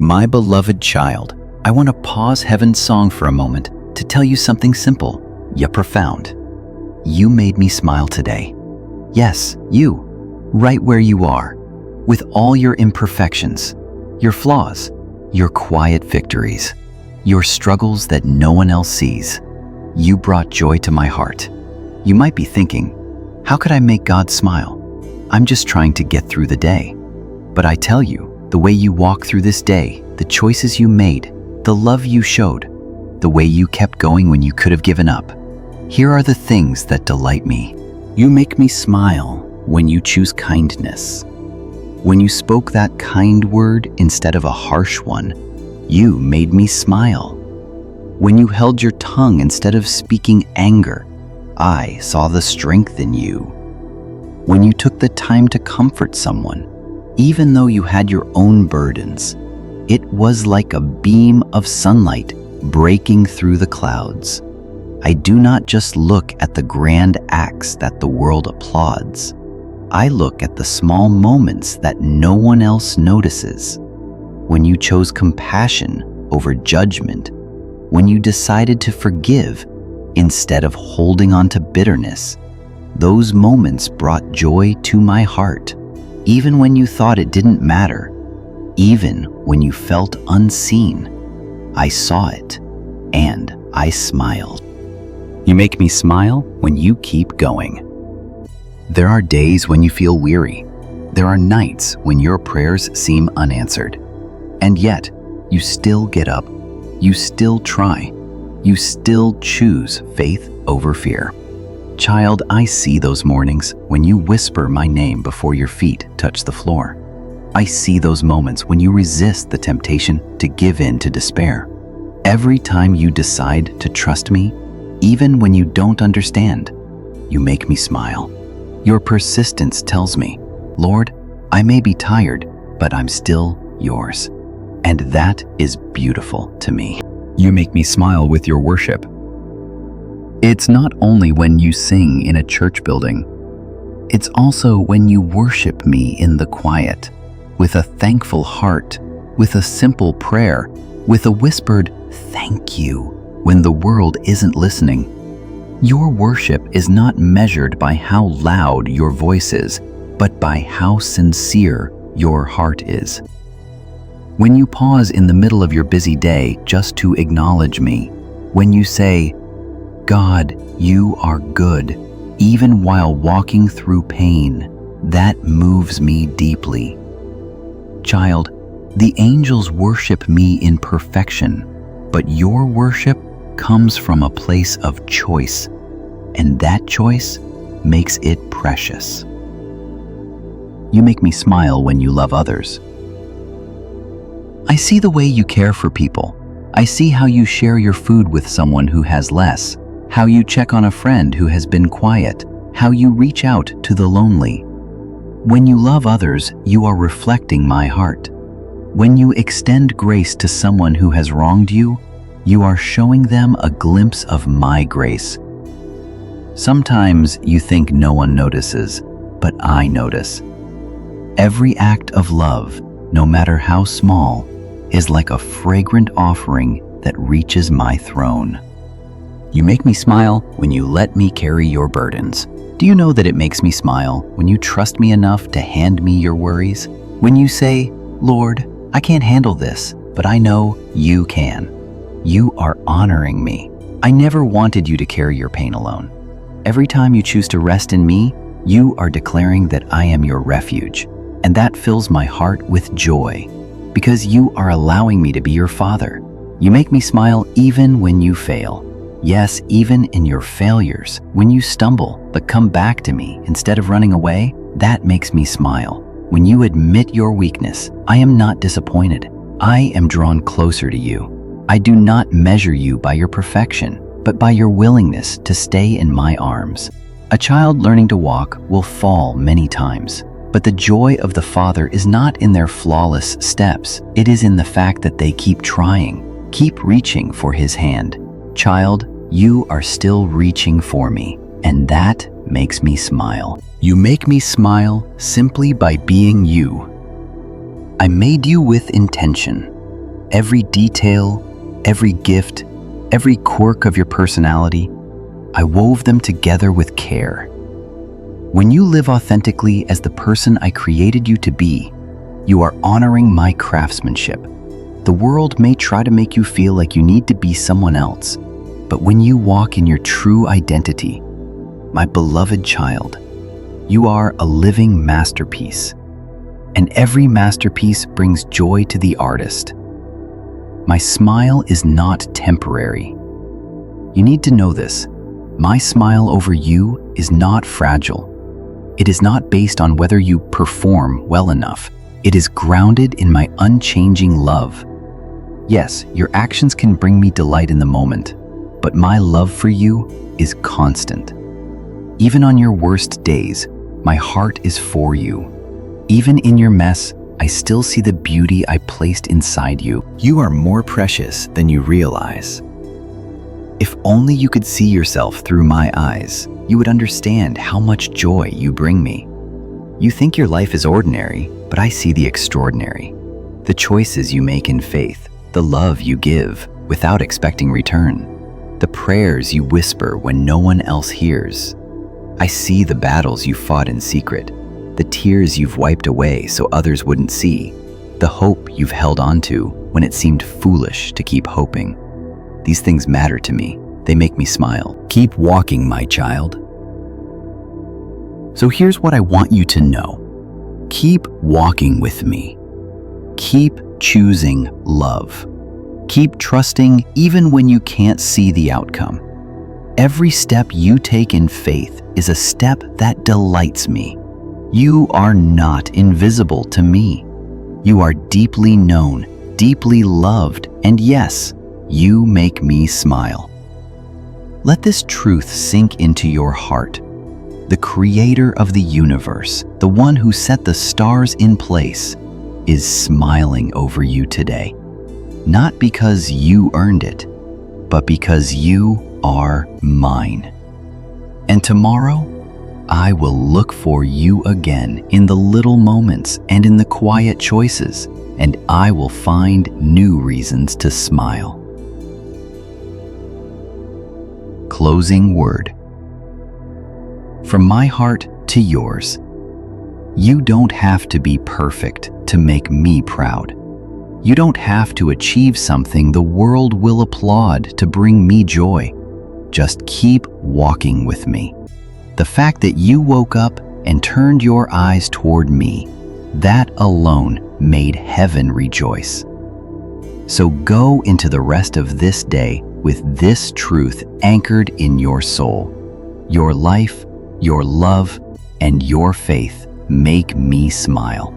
My beloved child, I want to pause heaven's song for a moment to tell you something simple, yet profound. You made me smile today. Yes, you, right where you are, with all your imperfections, your flaws, your quiet victories, your struggles that no one else sees. You brought joy to my heart. You might be thinking, how could I make God smile? I'm just trying to get through the day. But I tell you, the way you walk through this day, the choices you made, the love you showed, the way you kept going when you could have given up. Here are the things that delight me. You make me smile when you choose kindness. When you spoke that kind word instead of a harsh one, you made me smile. When you held your tongue instead of speaking anger, I saw the strength in you. When you took the time to comfort someone, even though you had your own burdens, it was like a beam of sunlight breaking through the clouds. I do not just look at the grand acts that the world applauds. I look at the small moments that no one else notices. When you chose compassion over judgment, when you decided to forgive instead of holding on to bitterness, those moments brought joy to my heart. Even when you thought it didn't matter, even when you felt unseen, I saw it and I smiled. You make me smile when you keep going. There are days when you feel weary. There are nights when your prayers seem unanswered. And yet, you still get up. You still try. You still choose faith over fear. Child, I see those mornings when you whisper my name before your feet touch the floor. I see those moments when you resist the temptation to give in to despair. Every time you decide to trust me, even when you don't understand, you make me smile. Your persistence tells me, Lord, I may be tired, but I'm still yours. And that is beautiful to me. You make me smile with your worship. It's not only when you sing in a church building. It's also when you worship me in the quiet, with a thankful heart, with a simple prayer, with a whispered thank you when the world isn't listening. Your worship is not measured by how loud your voice is, but by how sincere your heart is. When you pause in the middle of your busy day just to acknowledge me, when you say, God, you are good, even while walking through pain, that moves me deeply. Child, the angels worship me in perfection, but your worship comes from a place of choice, and that choice makes it precious. You make me smile when you love others. I see the way you care for people. I see how you share your food with someone who has less, how you check on a friend who has been quiet, how you reach out to the lonely. When you love others, you are reflecting my heart. When you extend grace to someone who has wronged you, you are showing them a glimpse of my grace. Sometimes you think no one notices, but I notice. Every act of love, no matter how small, is like a fragrant offering that reaches my throne. You make me smile when you let me carry your burdens. Do you know that it makes me smile when you trust me enough to hand me your worries? When you say, Lord, I can't handle this, but I know you can. You are honoring me. I never wanted you to carry your pain alone. Every time you choose to rest in me, you are declaring that I am your refuge. And that fills my heart with joy, because you are allowing me to be your father. You make me smile even when you fail. Yes, even in your failures, when you stumble but come back to me instead of running away, that makes me smile. When you admit your weakness, I am not disappointed. I am drawn closer to you. I do not measure you by your perfection, but by your willingness to stay in my arms. A child learning to walk will fall many times, but the joy of the Father is not in their flawless steps. It is in the fact that they keep trying, keep reaching for His hand. Child, you are still reaching for me, and that makes me smile. You make me smile simply by being you. I made you with intention. Every detail, every gift, every quirk of your personality, I wove them together with care. When you live authentically as the person I created you to be, you are honoring my craftsmanship. The world may try to make you feel like you need to be someone else, but when you walk in your true identity, my beloved child, you are a living masterpiece. And every masterpiece brings joy to the artist. My smile is not temporary. You need to know this. My smile over you is not fragile. It is not based on whether you perform well enough. It is grounded in my unchanging love. Yes, your actions can bring me delight in the moment, but my love for you is constant. Even on your worst days, my heart is for you. Even in your mess, I still see the beauty I placed inside you. You are more precious than you realize. If only you could see yourself through my eyes, you would understand how much joy you bring me. You think your life is ordinary, but I see the extraordinary. The choices you make in faith, the love you give without expecting return, the prayers you whisper when no one else hears. I see the battles you fought in secret, the tears you've wiped away so others wouldn't see, the hope you've held onto when it seemed foolish to keep hoping. These things matter to me. They make me smile. Keep walking, my child. So here's what I want you to know. Keep walking with me. Keep choosing love. Keep trusting even when you can't see the outcome. Every step you take in faith is a step that delights me. You are not invisible to me. You are deeply known, deeply loved, and yes, you make me smile. Let this truth sink into your heart. The creator of the universe, the one who set the stars in place, is smiling over you today. Not because you earned it, but because you are mine. And tomorrow, I will look for you again in the little moments and in the quiet choices, and I will find new reasons to smile. Closing word. From my heart to yours, you don't have to be perfect to make me proud. You don't have to achieve something the world will applaud to bring me joy. Just keep walking with me. The fact that you woke up and turned your eyes toward me, that alone made heaven rejoice. So go into the rest of this day with this truth anchored in your soul. Your life, your love, and your faith make me smile.